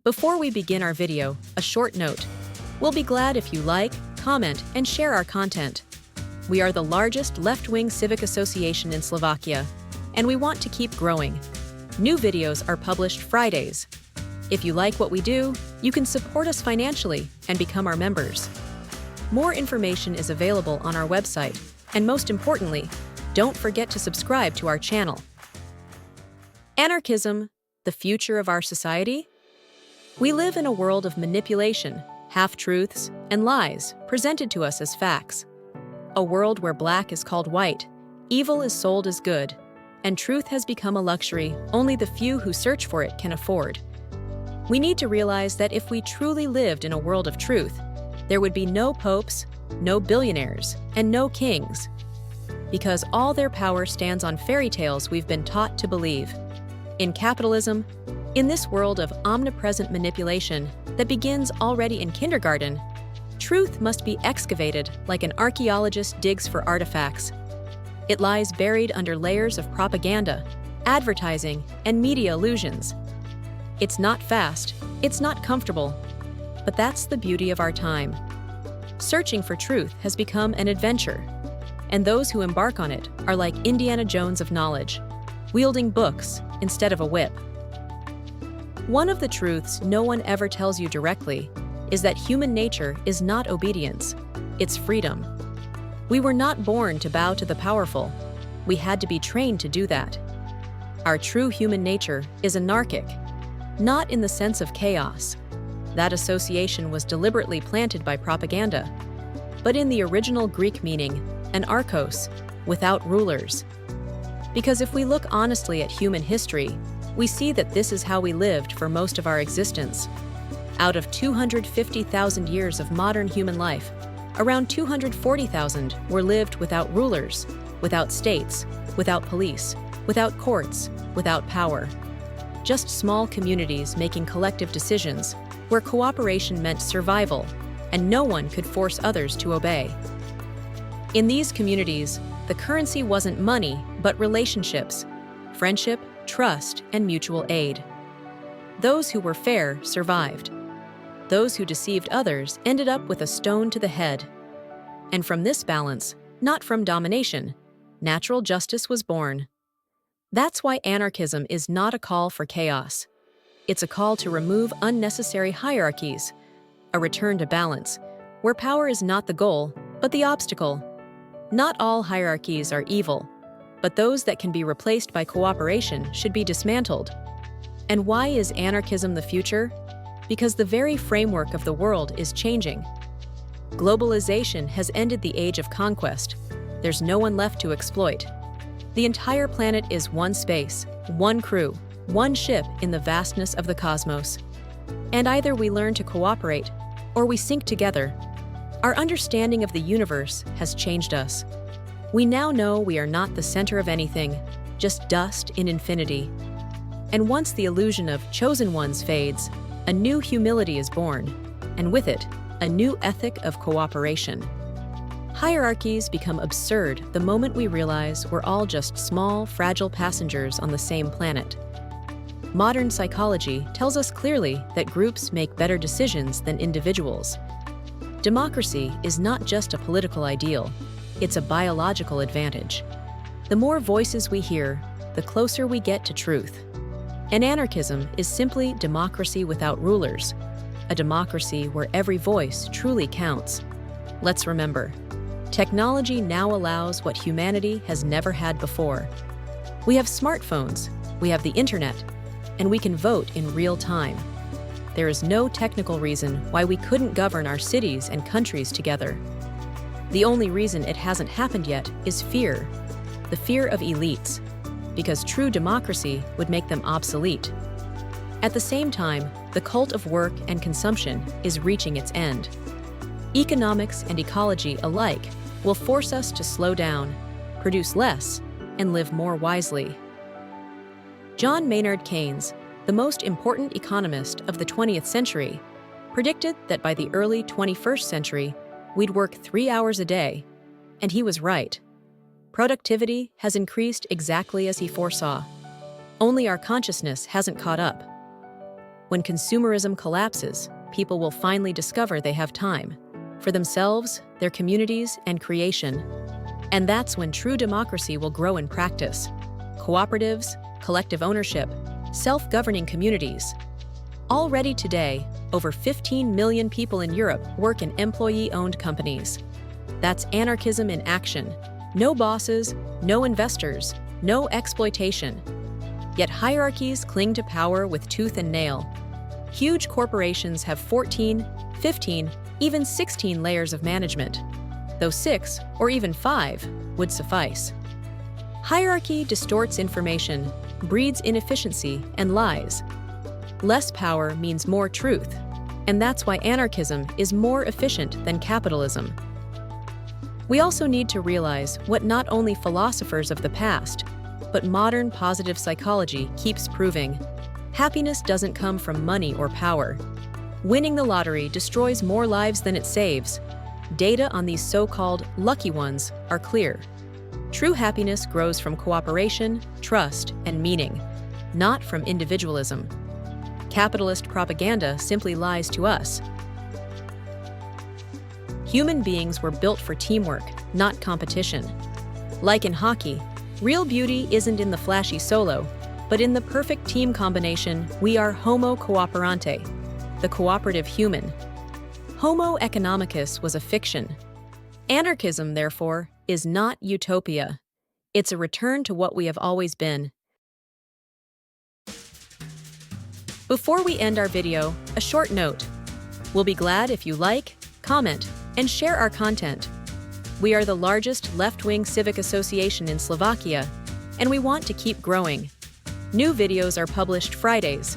Before we begin our video, a short note. We'll be glad if you like, comment, and share our content. We are the largest left-wing civic association in Slovakia, and we want to keep growing. New videos are published Fridays. If you like what we do, you can support us financially and become our members. More information is available on our website, and most importantly, don't forget to subscribe to our channel. Anarchism, the future of our society? We live in a world of manipulation, half-truths, and lies presented to us as facts. A world where black is called white, evil is sold as good, and truth has become a luxury only the few who search for it can afford. We need to realize that if we truly lived in a world of truth, there would be no popes, no billionaires, and no kings, because all their power stands on fairy tales we've been taught to believe. In capitalism, in this world of omnipresent manipulation that begins already in kindergarten, truth must be excavated like an archaeologist digs for artifacts. It lies buried under layers of propaganda, advertising, and media illusions. It's not fast, it's not comfortable, but that's the beauty of our time. Searching for truth has become an adventure, and those who embark on it are like Indiana Jones of knowledge, wielding books instead of a whip. One of the truths no one ever tells you directly is that human nature is not obedience, it's freedom. We were not born to bow to the powerful. We had to be trained to do that. Our true human nature is anarchic, not in the sense of chaos. That association was deliberately planted by propaganda, but in the original Greek meaning, anarchos, without rulers. Because if we look honestly at human history, we see that this is how we lived for most of our existence. Out of 250,000 years of modern human life, around 240,000 were lived without rulers, without states, without police, without courts, without power. Just small communities making collective decisions, where cooperation meant survival, and no one could force others to obey. In these communities, the currency wasn't money, but relationships, friendship, trust, and mutual aid. Those who were fair survived. Those who deceived others ended up with a stone to the head. And from this balance, not from domination, natural justice was born. That's why anarchism is not a call for chaos. It's a call to remove unnecessary hierarchies, a return to balance, where power is not the goal, but the obstacle. Not all hierarchies are evil, but those that can be replaced by cooperation should be dismantled. And why is anarchism the future? Because the very framework of the world is changing. Globalization has ended the age of conquest. There's no one left to exploit. The entire planet is one space, one crew, one ship in the vastness of the cosmos. And either we learn to cooperate, or we sink together. Our understanding of the universe has changed us. We now know we are not the center of anything, just dust in infinity. And once the illusion of chosen ones fades, a new humility is born, and with it, a new ethic of cooperation. Hierarchies become absurd the moment we realize we're all just small, fragile passengers on the same planet. Modern psychology tells us clearly that groups make better decisions than individuals. Democracy is not just a political ideal, it's a biological advantage. The more voices we hear, the closer we get to truth. And anarchism is simply democracy without rulers, a democracy where every voice truly counts. Let's remember, technology now allows what humanity has never had before. We have smartphones, we have the internet, and we can vote in real time. There is no technical reason why we couldn't govern our cities and countries together. The only reason it hasn't happened yet is fear, the fear of elites, because true democracy would make them obsolete. At the same time, the cult of work and consumption is reaching its end. Economics and ecology alike will force us to slow down, produce less, and live more wisely. John Maynard Keynes, the most important economist of the 20th century, predicted that by the early 21st century, we'd work 3 hours a day, and he was right. Productivity has increased exactly as he foresaw. Only our consciousness hasn't caught up. When consumerism collapses, people will finally discover they have time for themselves, their communities, and creation. And that's when true democracy will grow in practice. Cooperatives, collective ownership, self-governing communities. Already today, over 15 million people in Europe work in employee-owned companies. That's anarchism in action. No bosses, no investors, no exploitation. Yet hierarchies cling to power with tooth and nail. Huge corporations have 14, 15, even 16 layers of management, though 6 or even 5 would suffice. Hierarchy distorts information, breeds inefficiency and lies. Less power means more truth, and that's why anarchism is more efficient than capitalism. We also need to realize what not only philosophers of the past, but modern positive psychology keeps proving. Happiness doesn't come from money or power. Winning the lottery destroys more lives than it saves. Data on these so-called lucky ones are clear. True happiness grows from cooperation, trust, and meaning, not from individualism. Capitalist propaganda simply lies to us. Human beings were built for teamwork, not competition. Like in hockey, real beauty isn't in the flashy solo, but in the perfect team combination. We are Homo cooperante, the cooperative human. Homo economicus was a fiction. Anarchism, therefore, is not utopia. It's a return to what we have always been. Before we end our video, a short note. We'll be glad if you like, comment, and share our content. We are the largest left-wing civic association in Slovakia, and we want to keep growing. New videos are published Fridays.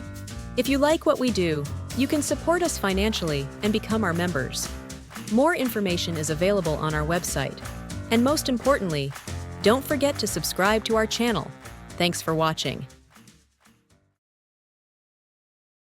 If you like what we do, you can support us financially and become our members. More information is available on our website. And most importantly, don't forget to subscribe to our channel. Thanks for watching.